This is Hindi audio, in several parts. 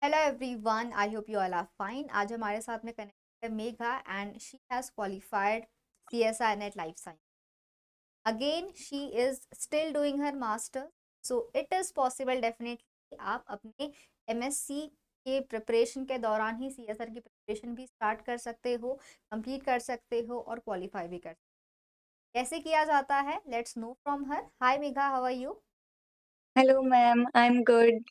Hello everyone, I hope you all are fine. आज हमारे साथ में कनेक्ट है Megha and she has qualified CSI NET life science. Again she is still doing her master, so it is possible definitely आप अपने MSc के प्रिपरेशन के दौरान ही CSR की प्रिपरेशन भी स्टार्ट कर सकते हो, कंप्लीट कर सकते हो और क्वालिफाई भी कर सकते हो। कैसे किया जाता है, let's know from her. Hi Megha, how are you? Hello, ma'am. I'm good.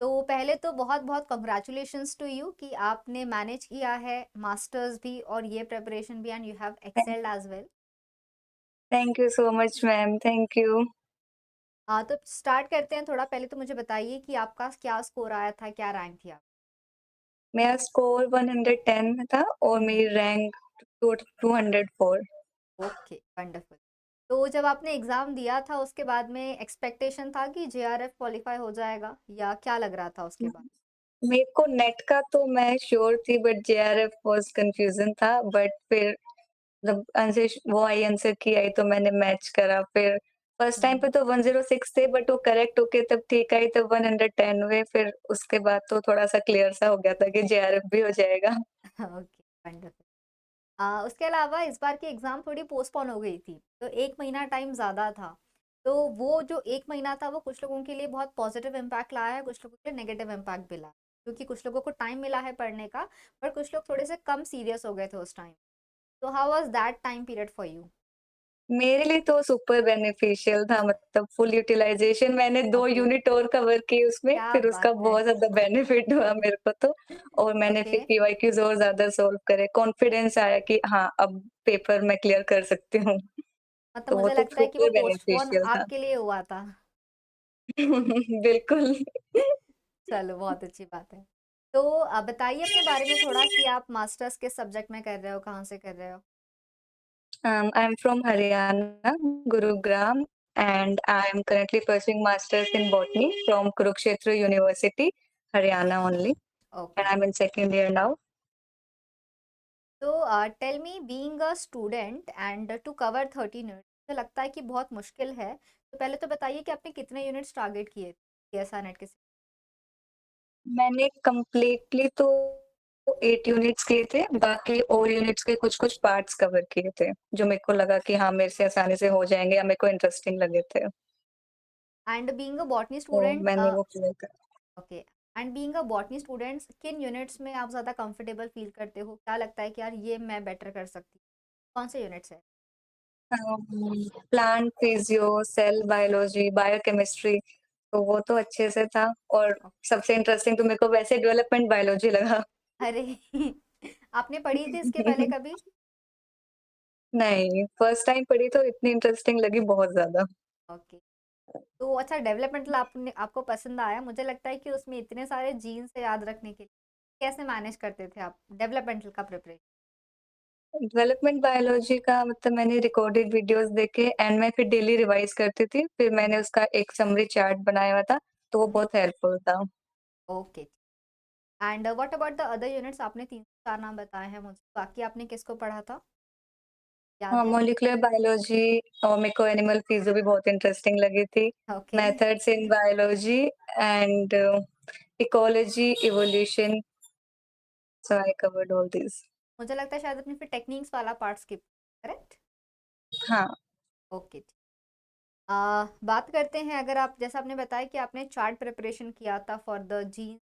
तो पहले तो बहुत बहुत कॉन्ग्रेचुलेशंस टू यू कि आपने मैनेज किया है मास्टर्स भी और ये प्रिपरेशन भी, and you have Thank, excelled as well. thank you so much, ma'am. Thank you. हाँ, तो स्टार्ट करते हैं। थोड़ा पहले तो मुझे बताइए कि आपका क्या स्कोर आया था, क्या रैंक थी आप? मेरा स्कोर 110 था और मेरी रैंक 204। Okay, wonderful. तो जब आपने एग्जाम दिया था उसके बाद में एक्सपेक्टेशन था कि JRF क्वालिफाई हो जाएगा, या क्या लग रहा था उसके बाद? मेरे को नेट का तो मैं श्योर थी बट जेआरएफ वाज कंफ्यूजन था बट फिर जब आंसर वो आई आंसर की आई तो मैंने मैच करा फिर फर्स्ट टाइम पे हम्म। तो 106 थे बट वो करेक्ट होके तब ठीक आई तब 110 हुए फिर उसके बाद तो थोड़ा सा क्लियर सा हो गया था कि जेआरएफ भी हो जाएगा। Okay, wonderful. उसके अलावा इस बार की एग्ज़ाम थोड़ी पोस्टपोन हो गई थी, तो 1 महीना टाइम ज़्यादा था। तो वो जो 1 महीना था वो कुछ लोगों के लिए बहुत पॉजिटिव इम्पैक्ट लाया है, कुछ लोगों के लिए नेगेटिव इम्पैक्ट भी लाया। क्योंकि कुछ लोगों को टाइम मिला है पढ़ने का, पर कुछ लोग थोड़े से कम सीरियस हो गए थे उस टाइम। तो how was that time period for you? मेरे लिए तो सुपर बेनिफिशियल था मतलब फुल यूटिलाइज़ेशन मैंने 2 ओके, यूनिट और कवर किए उसमें, क्या फिर बात उसका है! बहुत ज़्यादा बेनिफिट हुआ मेरे को तो और मैंने ओके, फिर पीवाईक्यूज़ और ज़्यादा सॉल्व करे, कॉन्फिडेंस आया कि हाँ, अब पेपर मैं क्लियर कर सकती हूँ, मतलब तो वो मुझे तो लगता है कि वो सुपर पोस्टपोन बेनिफिशियल था। आपके लिए हुआ था। बिल्कुल। चलो, बहुत अच्छी बात है। तो बताइए अपने बारे में थोड़ा कि आप मास्टर्स किस सब्जेक्ट में कर रहे हो, कहाँ से कर रहे हो? I am from Haryana, Gurugram, and I am currently pursuing masters in botany from Kurukshetra University, Haryana only, and okay. I'm in second year now. तो tell me, being a student and to cover 13 unit, मुझे लगता है कि बहुत मुश्किल है। तो पहले तो बताइए कि आपने कितने यूनिट्स टारगेट किए थे एसआर नेट के? मैंने कंप्लीटली तो 8 यूनिट्स किए थे, बाकी और यूनिट्स के कुछ-कुछ पार्ट्स कवर किए थे, जो मेरे को लगा कि हाँ, मेरे से आसानी से हो जाएँगे या मेरे को इंटरेस्टिंग लगे थे, एंड बीइंग अ बॉटनी तो स्टूडेंट, मैंने वो क्लियर करा। Okay, and being a botany students, किन यूनिट्स में आप ज़्यादा कंफर्टेबल फील करते हो? क्या लगता है कि यार ये मैं बेटर कर सकती हूँ? कौन से यूनिट्स है? Plant physio, cell biology, biochemistry तो वो तो अच्छे से था और सबसे इंटरेस्टिंग तो मेरे को वैसे डेवलपमेंट बायोलॉजी लगा। अरे आपने पढ़ी थी इसके पहले कभी? नहीं, फर्स्ट टाइम पढ़ी तो इतनी इंटरेस्टिंग लगी बहुत ज़्यादा। ओके। तो अच्छा, डेवलपमेंटल आपने आपको पसंद आया? मुझे लगता है कि उसमें इतने सारे जीन्स है याद रखने के लिए, कैसे मैनेज करते थे आप डेवलपमेंटल का प्रिपरेशन? डेवलपमेंट बायोलॉजी का मतलब मैंने रिकॉर्डेड वीडियोज़ देखे एंड मैं फिर डेली रिवाइज़ करती थी, फिर मैंने उसका एक समरी चार्ट बनाया हुआ था, तो वो बहुत हेल्पफुल था। Okay. And what about the other units? आपने 3 से 4 नाम बताए हैं मुझे, बाकी आपने किसको पढ़ा था? याद हाँ, है? मॉलिक्यूलर बायोलॉजी और मेरे को एनिमल फिज़ियो भी बहुत इंटरेस्टिंग लगी थी। Okay. Methods in biology and ecology, evolution, so I covered all these. मुझे लगता है शायद आपने फिर टेक्निक्स वाला पार्ट स्किप, करेक्ट? हाँ, ओके। बात करते हैं, अगर आप जैसा आपने बताया कि आपने चार्ट प्रिपरेशन किया था फॉर द जीन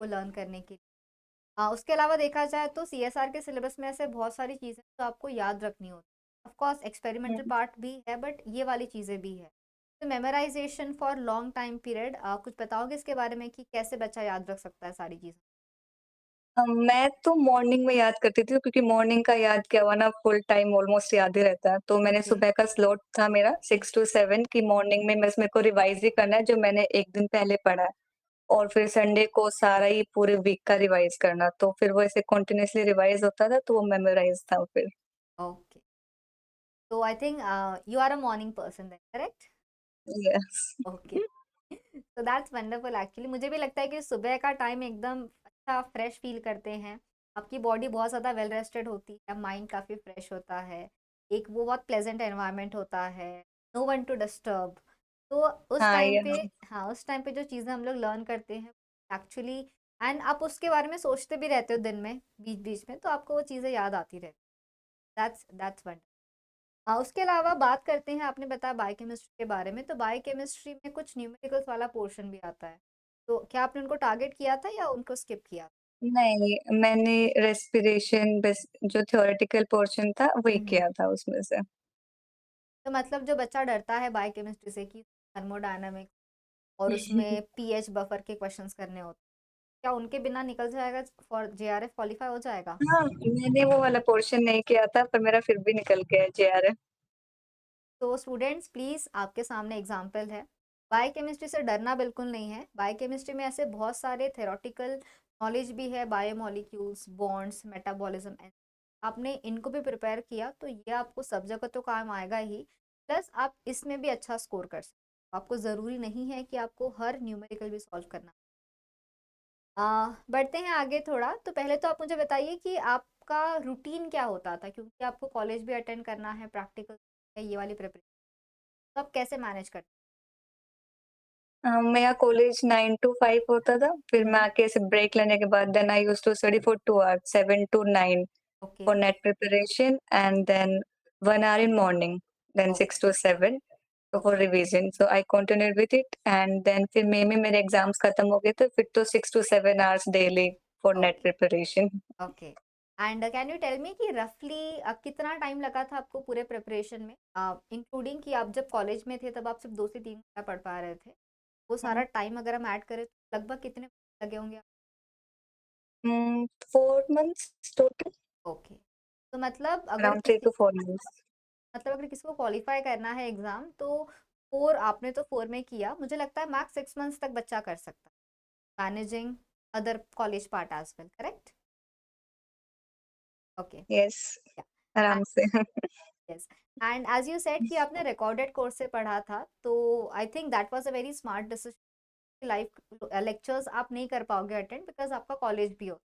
को लर्न करने के लिए। उसके अलावा देखा जाए तो CSR के सिलेबस में ऐसे बहुत सारी चीज़ें तो आपको याद रखनी होती है। Of course experimental hmm. Part भी है, बट ये वाली चीज़ें भी है। तो memorisation for long time period, कुछ बताओगे इसके बारे में कि कैसे बच्चा याद रख सकता है सारी चीज़ें? मैं तो मॉर्निंग में याद करती थी क्योंकि मॉर्निंग का याद किया हुआ ना फुल टाइम ऑलमोस्ट याद ही रहता है। तो मैंने ओके। सुबह का स्लॉट था मेरा 6 टू 7 की मॉर्निंग में बस मेरे को रिवाइज़ ही करना है जो मैंने 1 दिन पहले पढ़ा है और फिर संडे को सारा ही पूरे वीक का रिवाइज़ करना। तो फिर वो ऐसे कंटीन्यूअसली रिवाइज़ होता था तो वो मेमोराइज़ था फिर। ओके। तो I think you are a morning person then, correct? Yes. Okay. So that's wonderful actually. मुझे भी लगता है कि सुबह का टाइम एकदम अच्छा फ्रेश फील करते हैं। आपकी बॉडी बहुत ज़्यादा वेल रेस्टेड होती है, माइंड काफ़ी फ्रेश होता है, एक वो बहुत प्लेजेंट एनवायरनमेंट होता है, नो वन टू डिस्टर्ब। तो उस हाँ, टाइम ये पे, हाँ, उस टाइम पे जो चीज़ें हम लोग लर्न करते हैं एक्चुअली, एंड आप उसके बारे में सोचते भी रहते हो दिन में बीच बीच में, तो आपको वो चीज़ें याद आती रहती। That's one. उसके अलावा बात करते हैं, आपने बताया बायोकेमिस्ट्री के बारे में, तो बायोकेमिस्ट्री में कुछ न्यूमेरिकल्स वाला पोर्शन भी आता है, तो क्या आपने उनको टारगेट किया था या उनको स्किप किया? नहीं, मैंने रेस्पिरेशन बस जो थ्योरेटिकल पोर्शन था वही हम्म। किया था उसमें से। तो मतलब जो बच्चा डरता है बायोकेमिस्ट्री से कि थर्मोडायनामिक्स और उसमें पीएच बफर के क्वेश्चंस करने होते हैं, क्या उनके बिना निकल जाएगा, फॉर जेआरएफ क्वालिफाई हो जाएगा? हाँ, मैंने वो वाला पोर्शन नहीं किया था पर मेरा फिर भी निकल गया जेआरएफ। तो स्टूडेंट्स प्लीज़, आपके सामने एग्जाम्पल है, बायोकेमिस्ट्री से डरना बिल्कुल नहीं है। बायोकेमिस्ट्री में ऐसे बहुत सारे थेरोटिकल नॉलेज भी है, बायोमोलिक्यूल्स, बॉन्ड्स, मेटाबॉलिज्म, आपने इनको भी प्रिपेयर किया तो ये आपको सब जगह तो काम आएगा ही, प्लस आप इसमें भी अच्छा स्कोर कर सकते हो। आपको ज़रूरी नहीं है कि आपको हर न्यूमेरिकल भी सॉल्व करना। बढ़ते हैं आगे थोड़ा, तो पहले तो आप मुझे बताइए कि आपका रूटीन क्या होता था, क्योंकि आपको कॉलेज भी अटेंड करना है, प्रैक्टिकल है, ये वाली प्रिपरेशन, तो आप कैसे मैनेज करते मेरा कॉलेज 9 टू 5 होता था, फिर हैं? मैं आके ऐसे ब्रेक लेने के बाद then I used to study for 2 hours 7 to 9 okay. for net preparation and then 1 hour in morning, then okay. 6 to 7 so for okay. revision. So I continued with it and then फिर मई में मेरे एग्जाम्स खत्म हो गए थे फिर तो 6 to 7 hours daily for net okay. preparation. Okay. And can you tell me कि रफली कितना टाइम लगा था आपको पूरे प्रिपरेशन में, इंक्लूडिंग कि आप जब कॉलेज में थे तब आप सिर्फ 2 से 3 घंटा पढ़ पा रहे थे, वो सारा टाइम अगर हम ऐड करें तो लगभग कितने लगे होंगे? 4 months total, ओके। तो मतलब अगर around 3 किसी to 4 months. को क्वालिफाई करना है एग्जाम, तो 4, आपने तो 4 में किया, मुझे लगता है मैक्स 6 मंथ्स तक बच्चा कर सकता है managing other college part as well, correct? Okay. Yes, आराम से. Yes. And as you said कि आपने रिकॉर्डेड कोर्स से पढ़ा था, तो I think that was a very smart decision. Live lectures आप नहीं कर पाओगे अटेंड बिकॉज आपका कॉलेज भी हो।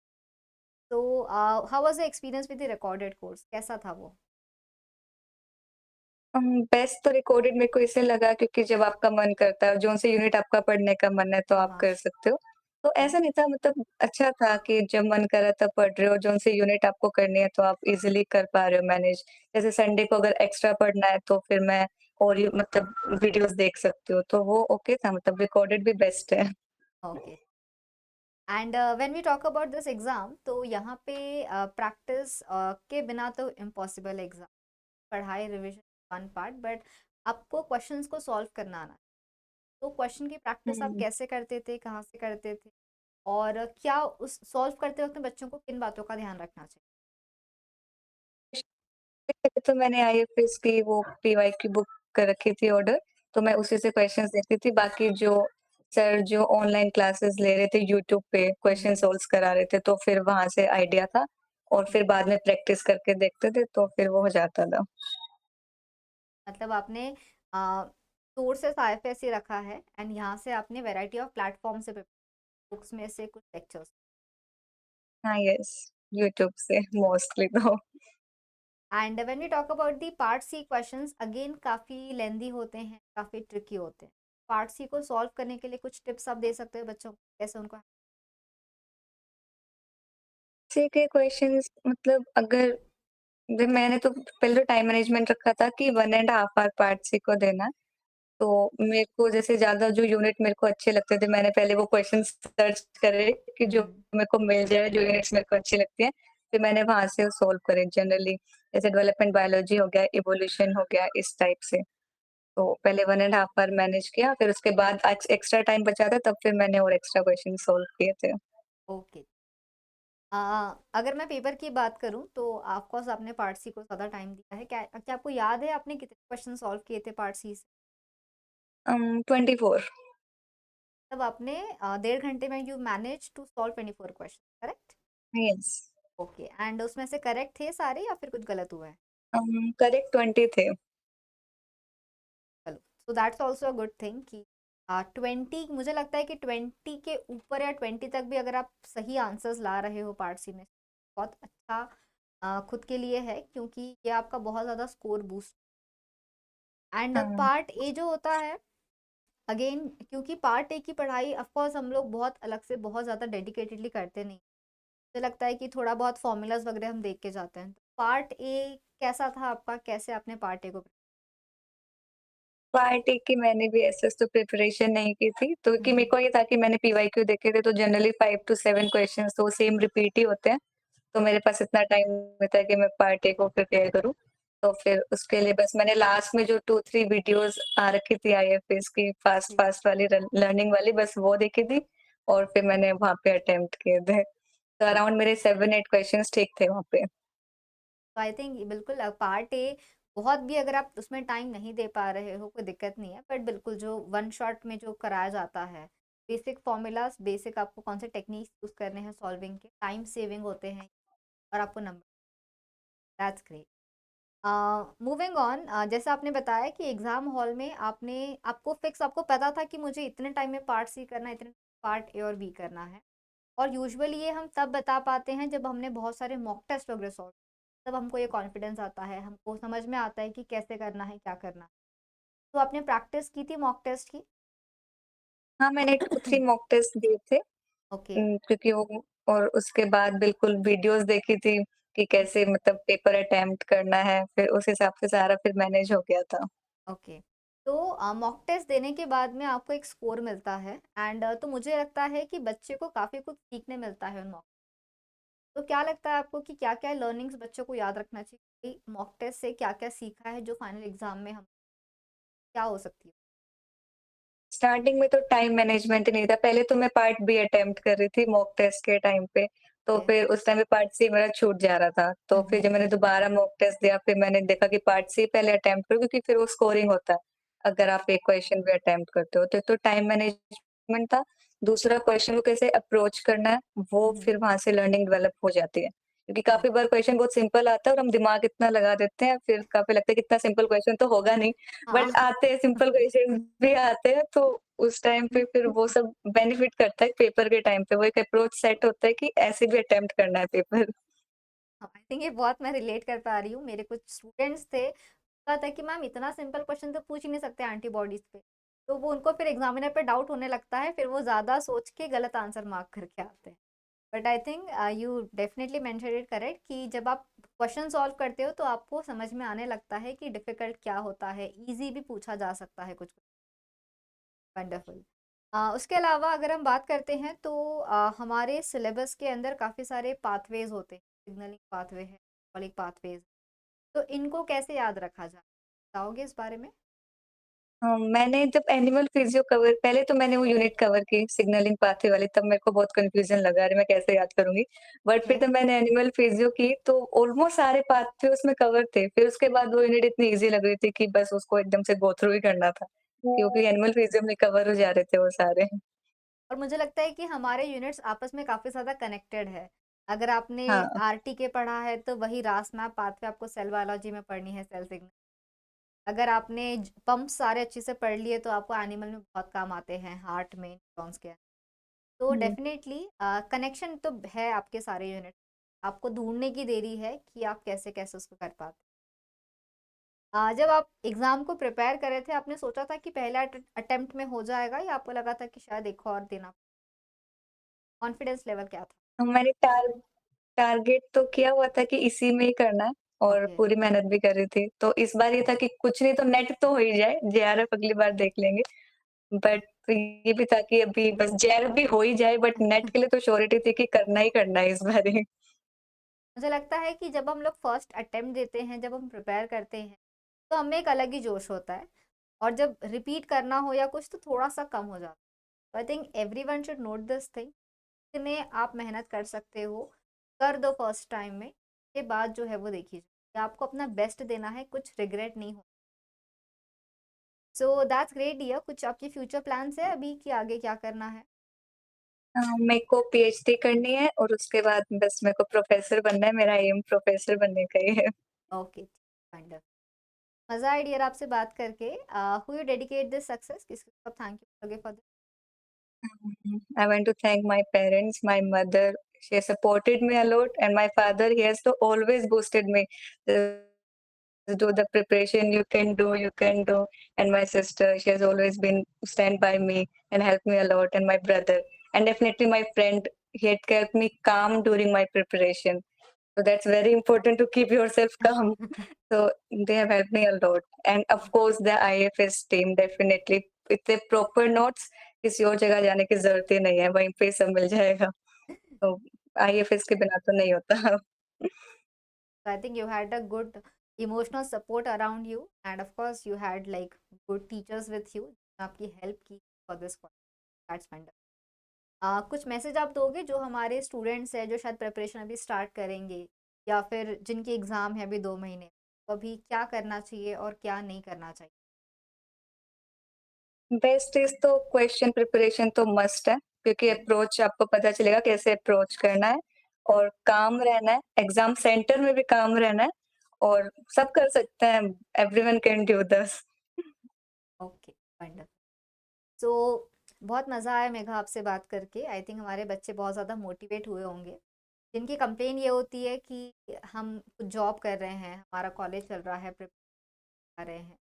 तो how was the experience with the recorded course, कैसा था वो? बेस्ट तो रिकॉर्डेड मेरे को इसलिए लगा क्योंकि जब आपका मन करता है, जोन से यूनिट आपका पढ़ने का मन है तो हाँ आप हाँ। कर सकते हो। तो ऐसा नहीं था मतलब अच्छा था कि जब मन करा तब पढ़ रहे हो, जोन से यूनिट आपको करनी है तो आप इज़िली कर पा रहे हो मैनेज। जैसे संडे को अगर एक्स्ट्रा पढ़ना है तो फिर मैं और ये मतलब वीडियोज़ देख सकती हूँ, तो वो ओके था मतलब रिकॉर्डेड भी बेस्ट है। Okay. And when we talk about this exam, तो यहाँ पे प्रैक्टिस के बिना तो इम्पॉसिबल एग्जाम, पढ़ाई रिविजन वन पार्ट, बट आपको क्वेश्चंस को सॉल्व करना आना। तो क्वेश्चन की प्रैक्टिस आप हुँ। कैसे करते थे, कहाँ से करते थे, और क्या उस सॉल्व करते वक्त में बच्चों को किन बातों का ध्यान रखना चाहिए? तो मैंने आईएफएस की वो पीवाई की बुक कर रखी थी ऑर्डर, तो मैं उसी से क्वेश्चंस देखती थी। बाकी जो सर जो ऑनलाइन क्लासेस ले रहे थे यूट्यूब पे क्वेश्चन हम्म। सॉल्व्स करा रहे थे, तो फिर वहाँ से आइडिया था और फिर बाद में प्रैक्टिस करके देखते थे, तो फिर वो हो जाता था। मतलब आपने सोर्सेस आईएफएस ही रखा है, एंड यहाँ से आपने वैरायटी ऑफ प्लेटफॉर्म से, बुक्स में से कुछ लेक्चर्स। हाँ, यस, यूट्यूब से मोस्टली तो। And when we talk about the part C questions, again काफ़ी लेंदी होते हैं, काफ़ी ट्रिकी होते हैं। पार्ट सी को सॉल्व करने के लिए कुछ टिप्स आप दे सकते हो बच्चों को, कैसे उनको? ठीक है क्वेश्चंस मतलब अगर मैंने तो पहले तो टाइम मैनेजमेंट रखा था कि 1 and half hour part C को देना है। तो मेरे को जैसे ज़्यादा जो यूनिट मेरे को अच्छे लगते थे, मैंने पहले वो क्वेश्चन्स सर्च करे कि जो हम्म। मेरे को मिल जाए, जो यूनिट्स मेरे को अच्छी लगती हैं, फिर मैंने वहाँ से सॉल्व करे जनरली। जैसे डेवलपमेंट बायोलॉजी हो गया, इवोल्यूशन हो गया, इस टाइप से। तो पहले 1 एंड हाफ आवर मैनेज किया, फिर उसके बाद एक्स्ट्रा टाइम बचा था, तब फिर मैंने और एक्स्ट्रा क्वेश्चन सॉल्व किए थे। ओके। अगर मैं पेपर की बात करूं तो ऑफकोर्स आपने पार्ट सी को ज़्यादा टाइम दिया है, क्या क्या आपको याद है आपने कितने क्वेश्चन सॉल्व किए थे पार्ट सी से? 24 तब आपने 1.5 घंटे में you manage to solve 24 question, correct? Yes okay. And उसमें से करेक्ट थे सारे या फिर कुछ गलत हुआ है? करेक्ट 20 थे। चलो, so that's also a good thing कि 20, मुझे लगता है कि 20 के ऊपर या 20 तक भी अगर आप सही आंसर्स ला रहे हो पार्ट सी में, बहुत अच्छा खुद के लिए है, क्योंकि ये आपका बहुत ज़्यादा स्कोर बूस्ट। एंड हाँ, पार्ट ए जो होता है, अगेन क्योंकि पार्ट ए की पढ़ाई ऑफ कोर्स हम लोग बहुत अलग से बहुत ज़्यादा डेडिकेटेडली करते नहीं। मुझे लगता है कि थोड़ा बहुत फॉर्मूलाज वगैरह हम देख के जाते हैं। पार्ट ए कैसा था आपका? कैसे आपने पार्ट ए को पार्ट 1 की मैंने भी ऐसे तो प्रिपरेशन नहीं की थी, तो हुँ, कि मेरे हुँ। को ये था कि मैंने पीवाईक्यू देखे थे तो जनरली 5 टू 7 क्वेश्चंस तो सेम रिपीट ही होते हैं। तो मेरे पास इतना टाइम होता है कि मैं पार्ट ए को प्रिपेयर करूँ। तो फिर उसके लिए बस मैंने लास्ट में जो 2-3 वीडियोज़ आ रखी थी आईएफएस की फास्ट जी। फास्ट वाली लर्निंग वाली बस वो देखी थी और फिर मैंने वहाँ पे अटेम्प्ट किए थे। तो अराउंड मेरे 7-8 क्वेश्चंस ठीक थे वहाँ पे। तो आई थिंक बिल्कुल पार्ट ए बहुत भी अगर आप उसमें टाइम नहीं दे पा रहे हो कोई दिक्कत नहीं है, बट बिल्कुल जो वन शॉट में जो कराया जाता है, बेसिक फॉर्मूलाज, बेसिक आपको कौन से टेक्निक्स यूज करने हैं सॉल्विंग के, टाइम सेविंग होते हैं और आपको number, that's great. Moving on, जैसा आपने बताया कि एग्जाम हॉल में आपने आपको फिक्स आपको पता था कि मुझे इतने टाइम में पार्ट सी करना है, इतने पार्ट ए और बी करना है। और यूजुअली ये हम तब बता पाते हैं जब हमने बहुत सारे मॉक टेस्ट वगैरह सॉल्व, तब हमको ये कॉन्फिडेंस आता है, हमको समझ में आता है कि कैसे करना है, क्या करना है। तो आपने प्रैक्टिस की थी मॉक टेस्ट की? हाँ, मैंने 2-3 मॉक टेस्ट दिए थे। ओके। क्योंकि वो और उसके बाद बिल्कुल वीडियोज़ देखी थी कि कैसे मतलब पेपर अटेम्प्ट करना है, फिर उस हिसाब से सारा फिर मैनेज हो गया था। ओके। तो मॉक टेस्ट देने के बाद में आपको एक स्कोर मिलता है, एंड तो मुझे लगता है कि बच्चे को काफ़ी कुछ सीखने मिलता है उन मॉक। तो क्या लगता है आपको कि क्या क्या लर्निंग्स बच्चों को याद रखना चाहिए कि मॉक टेस्ट से क्या क्या सीखा है जो फाइनल एग्जाम में हम क्या हो सकती है? स्टार्टिंग में तो टाइम मैनेजमेंट ही नहीं था, पहले तो मैं पार्ट बी अटेम्प्ट कर रही थी मॉक टेस्ट के टाइम पे, तो ओके। फिर उस टाइम पे पार्ट सी मेरा छूट जा रहा था। तो फिर हम्म। जब मैंने दोबारा मॉक टेस्ट दिया, फिर मैंने देखा कि पार्ट सी पहले अटेम्प्ट करो क्योंकि फिर वो स्कोरिंग होता है, अगर आप एक क्वेश्चन भी अटेम्प्ट करते हो। तो टाइम मैनेजमेंट था, दूसरा क्वेश्चन को कैसे अप्रोच करना है, वो हम्म। फिर वहाँ से लर्निंग डेवलप हो जाती है। क्योंकि हम्म। काफ़ी बार क्वेश्चन बहुत सिंपल आता है और हम दिमाग इतना लगा देते हैं, फिर काफ़ी लगता है कि इतना सिंपल क्वेश्चन तो होगा नहीं, हाँ। बट आते हैं सिंपल क्वेश्चन भी आते हैं, तो उस टाइम पे फिर वो सब बेनिफिट करता है पेपर के टाइम पे, वो एक अप्रोच सेट होता है कि ऐसे भी अटेम्प्ट करना है पेपर। आई थिंक ये बहुत मैं रिलेट कर पा रही हूँ, मेरे कुछ स्टूडेंट्स थे, कहा था कि मैम इतना सिंपल क्वेश्चन तो पूछ ही नहीं सकते एंटीबॉडीज पे। तो वो उनको फिर एग्जामिनर पे डाउट होने लगता है, फिर वो ज़्यादा सोच के गलत आंसर मार्क करके आते हैं। But I think you definitely mention it correct कि जब आप क्वेश्चन सॉल्व करते हो तो आपको समझ में आने लगता है कि डिफिकल्ट क्या होता है, इजी भी पूछा जा सकता है कुछ। वंडरफुल। उसके अलावा अगर हम बात करते हैं तो हमारे सिलेबस के अंदर काफ़ी सारे पाथवेज होते हैं, सिग्नलिंग पाथवे है, कॉलिक पाथवेज, तो इनको कैसे याद रखा जाए, बताओगे इस बारे में? मैंने जब एनिमल फिजियो कवर पहले तो मैंने वो यूनिट कवर की सिग्नलिंग पाथवे वाली, तब मेरे को बहुत कन्फ्यूजन लगा, अरे मैं कैसे याद करूँगी? But okay. फिर जब मैंने एनिमल फिजियो की तो ऑलमोस्ट सारे पाथवे उसमें कवर थे। फिर उसके बाद वो यूनिट इतनी ईज़ी लग रही थी कि बस उसको एकदम से गो थ्रू ही करना था, क्योंकि एनिमल फिजियो में कवर हो जा रहे थे वो सारे। और मुझे लगता है कि हमारे यूनिट्स आपस में काफ़ी ज़्यादा कनेक्टेड है। अगर आपने हाँ। आरटी के पढ़ा है तो वही रास मैप पाथवे आपको सेल बायोलॉजी में पढ़नी है, सेल सिग्नल। अगर आपने पंप सारे अच्छे से पढ़ लिए तो आपको एनिमल में बहुत काम आते हैं, हार्ट में, न्यूरॉन्स के। तो हुँ। डेफिनेटली कनेक्शन तो है आपके सारे यूनिट, आपको ढूंढने की देरी है कि आप कैसे कैसे उसको कर पाते। जब आप एग्जाम को प्रिपेयर कर रहे थे, आपने सोचा था कि पहला अटेम्प्ट में हो जाएगा या आपको लगा था कि शायद एक और देना? कॉन्फिडेंस लेवल क्या था? मैंने टारगेट तो किया हुआ था कि इसी में ही करना है और ओके। पूरी मेहनत भी करी थी। तो इस बार ये था कि कुछ नहीं तो नेट तो हो ही जाए, जेआरएफ अगली बार देख लेंगे। बट ये भी था कि अभी बस जेआरएफ भी हो ही जाए, बट नेट के लिए तो श्योरिटी थी कि करना ही करना है इस बारी। मुझे लगता है कि जब हम लोग फर्स्ट अटेम्प्ट देते हैं, जब हम प्रिपेयर करते हैं, तो हमें एक अलग ही जोश होता है, और जब रिपीट करना हो या कुछ तो थोड़ा सा कम हो जाता है। I think every one should note this thing, जितने आप मेहनत कर सकते हो कर दो फर्स्ट टाइम में, के बाद जो है वो देखिए आपको अपना बेस्ट देना है, कुछ रिग्रेट नहीं हो। So that's great dear. कुछ आपके फ्यूचर प्लान्स है अभी कि आगे क्या करना है? मेरे को पीएचडी करनी है और उसके बाद बस मेरे को प्रोफ़ेसर बनना है, मेरा एम प्रोफ़ेसर बनने का ही है। Okay, wonderful. मजा आई डियर आपसे बात करके। Who you dedicate this success, किसको आप थैंक यू बोलोगे for I want to thank my parents, my mother, she has supported me a lot, and my father, he has to always boosted me. do the preparation, you can do. And my sister, she has always been stand by me and helped me a lot, and my brother, and definitely my friend, he had kept me calm during my preparation. So that's very important to keep yourself calm. So they have helped me a lot. And of course, the IFS team definitely with the proper notes, किसी और जगह जाने की ज़रूरत ही नहीं है, वहीं पे सब मिल जाएगा। तो आईएफएस के बिना तो नहीं होता। So I think you had a good emotional support around you, and of course you had like good teachers with you जो आपकी हेल्प की for this course. That's wonderful. कुछ मैसेज आप दोगे जो हमारे स्टूडेंट्स हैं जो शायद प्रिपरेशन अभी स्टार्ट करेंगे या फिर जिनकी एग्जाम है अभी 2 महीने, तो अभी क्या करना चाहिए और क्या नहीं करना चाहिए? बेस्ट चीज़ तो क्वेश्चन प्रिपरेशन तो मस्ट है, क्योंकि Okay. अप्रोच आपको पता चलेगा कैसे अप्रोच करना है और काम रहना है, एग्ज़ाम सेंटर में भी काम रहना है और सब कर सकते हैं, everyone can do this. Okay, wonderful. So बहुत मज़ा आया मेघा आपसे बात करके। आई थिंक हमारे बच्चे बहुत ज़्यादा मोटिवेट हुए होंगे, जिनकी कंप्लेन ये होती है कि हम कुछ जॉब कर रहे हैं, हमारा कॉलेज चल रहा है, प्रिपेयर कर रहे हैं।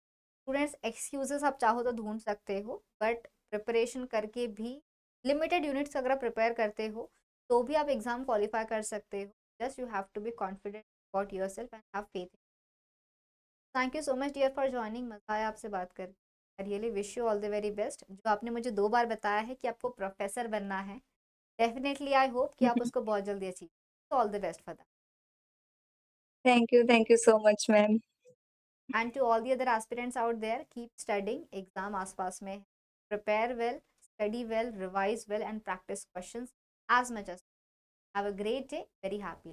स्टूडेंट्स एक्सक्यूजेस आप चाहो तो ढूंढ सकते हो, बट प्रिपरेशन करके भी लिमिटेड यूनिट्स अगर आप प्रिपेयर करते हो तो भी आप एग्ज़ाम क्वालिफाई कर सकते हो। Just you have to be confident about yourself and have faith. Thank you so much dear for joining. मज़ा आया आपसे बात कर। I really wish you all the very best. जो आपने मुझे 2 बार बताया है कि आपको प्रोफेसर बनना है, डेफिनेटली आई होप कि आप उसको बहुत जल्दी achieve. All the best for that. Thank you so much ma'am. And to all the other aspirants out there, keep studying. Exam आसपास में है. Prepare well, study well, revise well, and practice questions as much as. Have a great day. Very happy.